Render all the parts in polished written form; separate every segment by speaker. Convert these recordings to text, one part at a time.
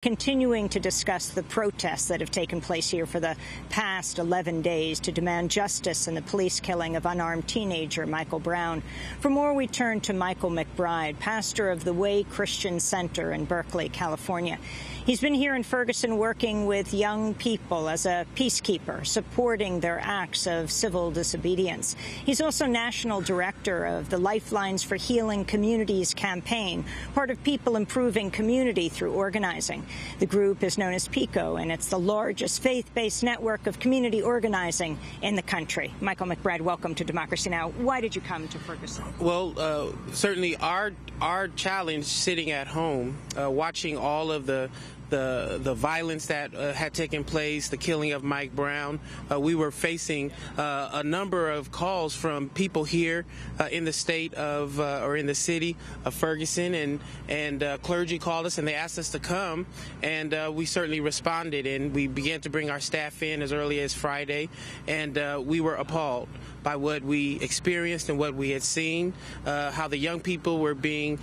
Speaker 1: Continuing to discuss the protests that have taken place here for the past 11 days to demand justice in the police killing of unarmed teenager Michael Brown. For more, we turn to Michael McBride, pastor of the Way Christian Center in Berkeley, California. He's been here in Ferguson working with young people as a peacekeeper, supporting their acts of civil disobedience. He's also national director of the Lifelines for Healing Communities campaign, part of People Improving Community through organizing. The group is known as PICO, and it's the largest faith-based network of community organizing in the country. Michael McBride, welcome to Democracy Now! Why did you come to Ferguson?
Speaker 2: Well, certainly our challenge sitting at home, watching all of the violence that had taken place, the killing of Mike Brown. We were facing a number of calls from people here in the state of, or in the city of Ferguson, and clergy called us and they asked us to come, and we certainly responded, and we began to bring our staff in as early as Friday, and we were appalled by what we experienced and what we had seen, how the young people were being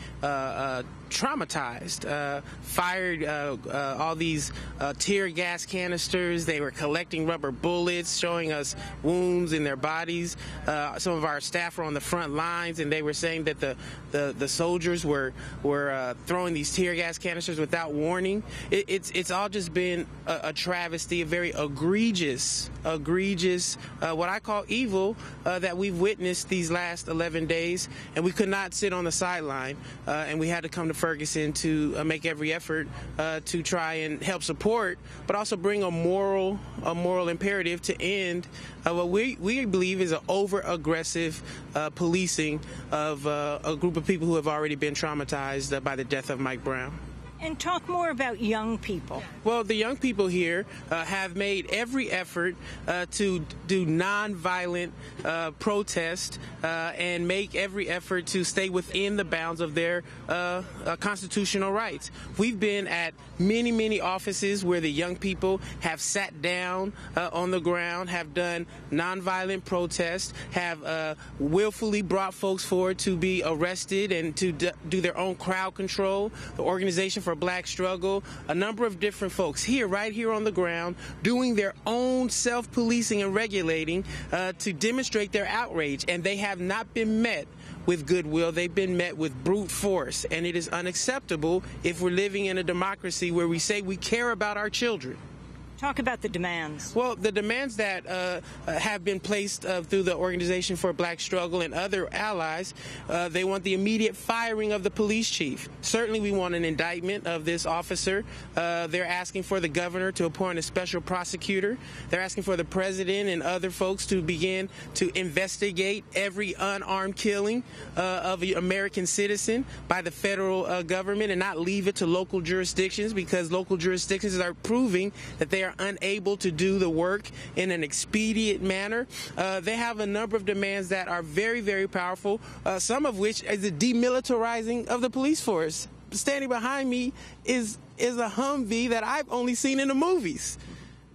Speaker 2: traumatized, fired all these tear gas canisters. They were collecting rubber bullets, showing us wounds in their bodies. Some of our staff were on the front lines, and they were saying that the soldiers were throwing these tear gas canisters without warning. It's all just been a travesty, a very egregious, what I call evil that we've witnessed these last 11 days, and we could not sit on the sideline, and we had to come to Ferguson to make every effort to try and help support, but also bring a moral imperative to end what we believe is an over-aggressive policing of a group of people who have already been traumatized by the death of Mike Brown.
Speaker 1: And talk more about young people.
Speaker 2: Well, the young people here have made every effort to do nonviolent protest and make every effort to stay within the bounds of their constitutional rights. We've been at many offices where the young people have sat down on the ground, have done nonviolent protests, have willfully brought folks forward to be arrested and to do their own crowd control. The Organization for Black Struggle, a number of different folks here, right here on the ground, doing their own self-policing and regulating to demonstrate their outrage, and they have not been met with goodwill. They've been met with brute force, and it is unacceptable if we're living in a democracy where we say we care about our children.
Speaker 1: Talk about the demands.
Speaker 2: Well, the demands that have been placed through the Organization for Black Struggle and other allies, they want the immediate firing of the police chief. Certainly we want an indictment of this officer. They're asking for the governor to appoint a special prosecutor. They're asking for the president and other folks to begin to investigate every unarmed killing of an American citizen by the federal government and not leave it to local jurisdictions, because local jurisdictions are proving that they are unable to do the work in an expedient manner. They have a number of demands that are very powerful, some of which is the demilitarizing of the police force. Standing behind me is a Humvee that I've only seen in the movies.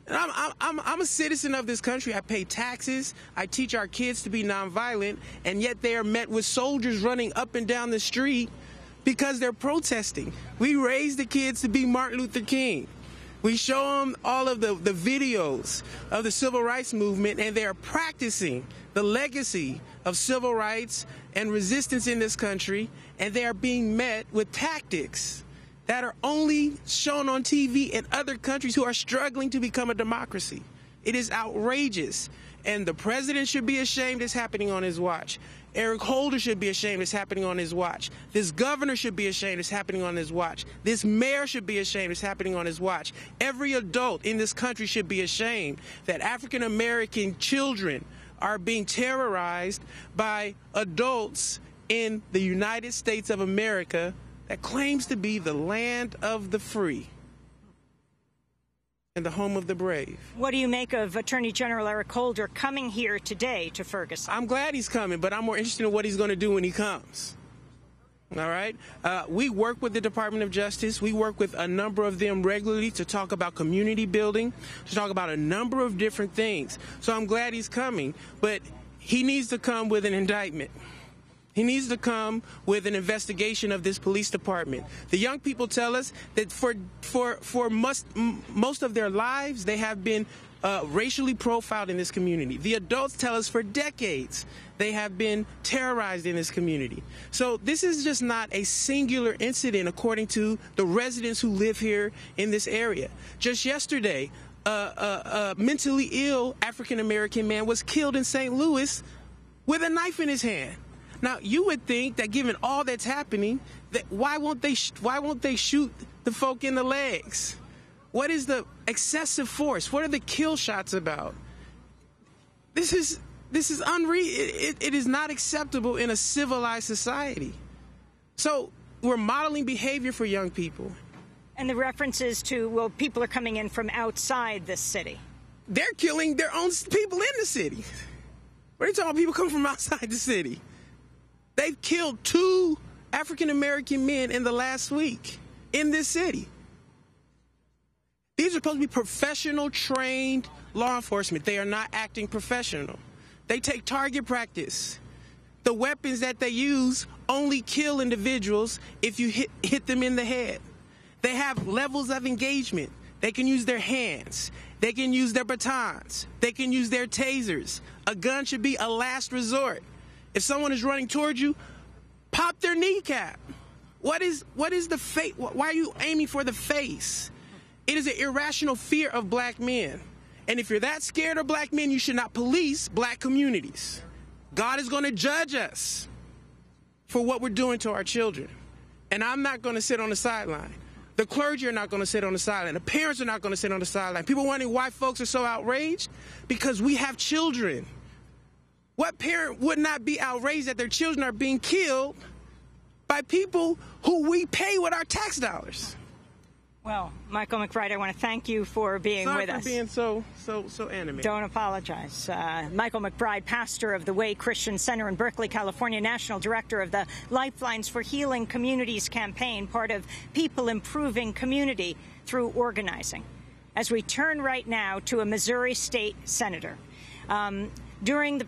Speaker 2: And I'm a citizen of this country. I pay taxes. I teach our kids to be nonviolent, and yet they are met with soldiers running up and down the street because they're protesting. We raise the kids to be Martin Luther King. We show them all of the videos of the civil rights movement, and they are practicing the legacy of civil rights and resistance in this country, and they are being met with tactics that are only shown on TV in other countries who are struggling to become a democracy. It is outrageous, and the president should be ashamed it's happening on his watch. Eric Holder should be ashamed it's happening on his watch. This governor should be ashamed it's happening on his watch. This mayor should be ashamed it's happening on his watch. Every adult in this country should be ashamed that African American children are being terrorized by adults in the United States of America that claims to be the land of the free and the home of the brave.
Speaker 1: What do you make of Attorney General Eric Holder coming here today to Ferguson?
Speaker 2: I'm glad he's coming, but I'm more interested in what he's going to do when he comes. All right? We work with the Department of Justice. We work with a number of them regularly to talk about community building, to talk about a number of different things. So I'm glad he's coming, but he needs to come with an indictment. He needs to come with an investigation of this police department. The young people tell us that for most of their lives, they have been racially profiled in this community. The adults tell us for decades they have been terrorized in this community. So this is just not a singular incident, according to the residents who live here in this area. Just yesterday, a mentally ill African-American man was killed in St. Louis with a knife in his hand. Now, you would think that given all that's happening, that why won't they shoot the folk in the legs? What is the excessive force? What are the kill shots about? This is unreal. It is not acceptable in a civilized society. So we're modeling behavior for young people.
Speaker 1: And the references to, well, people are coming in from outside this city.
Speaker 2: They're killing their own people in the city. What are you talking about? People come from outside the city. They've killed 2 African-American men in the last week in this city. These are supposed to be professional, trained law enforcement. They are not acting professional. They take target practice. The weapons that they use only kill individuals if you hit them in the head. They have levels of engagement. They can use their hands. They can use their batons. They can use their tasers. A gun should be a last resort. If someone is running towards you, pop their kneecap. What is the face? Why are you aiming for the face? It is an irrational fear of black men. And if you're that scared of black men, you should not police black communities. God is going to judge us for what we're doing to our children. And I'm not going to sit on the sideline. The clergy are not going to sit on the sideline. The parents are not going to sit on the sideline. People wondering why folks are so outraged? Because we have children. What parent would not be outraged that their children are being killed by people who we pay with our tax dollars?
Speaker 1: Well, Michael McBride, I want to thank you for being with us.
Speaker 2: Sorry for being so animated.
Speaker 1: Don't apologize. Michael McBride, pastor of the Way Christian Center in Berkeley, California, national director of the Lifelines for Healing Communities campaign, part of People Improving Community through Organizing. As we turn right now to a Missouri state senator. During the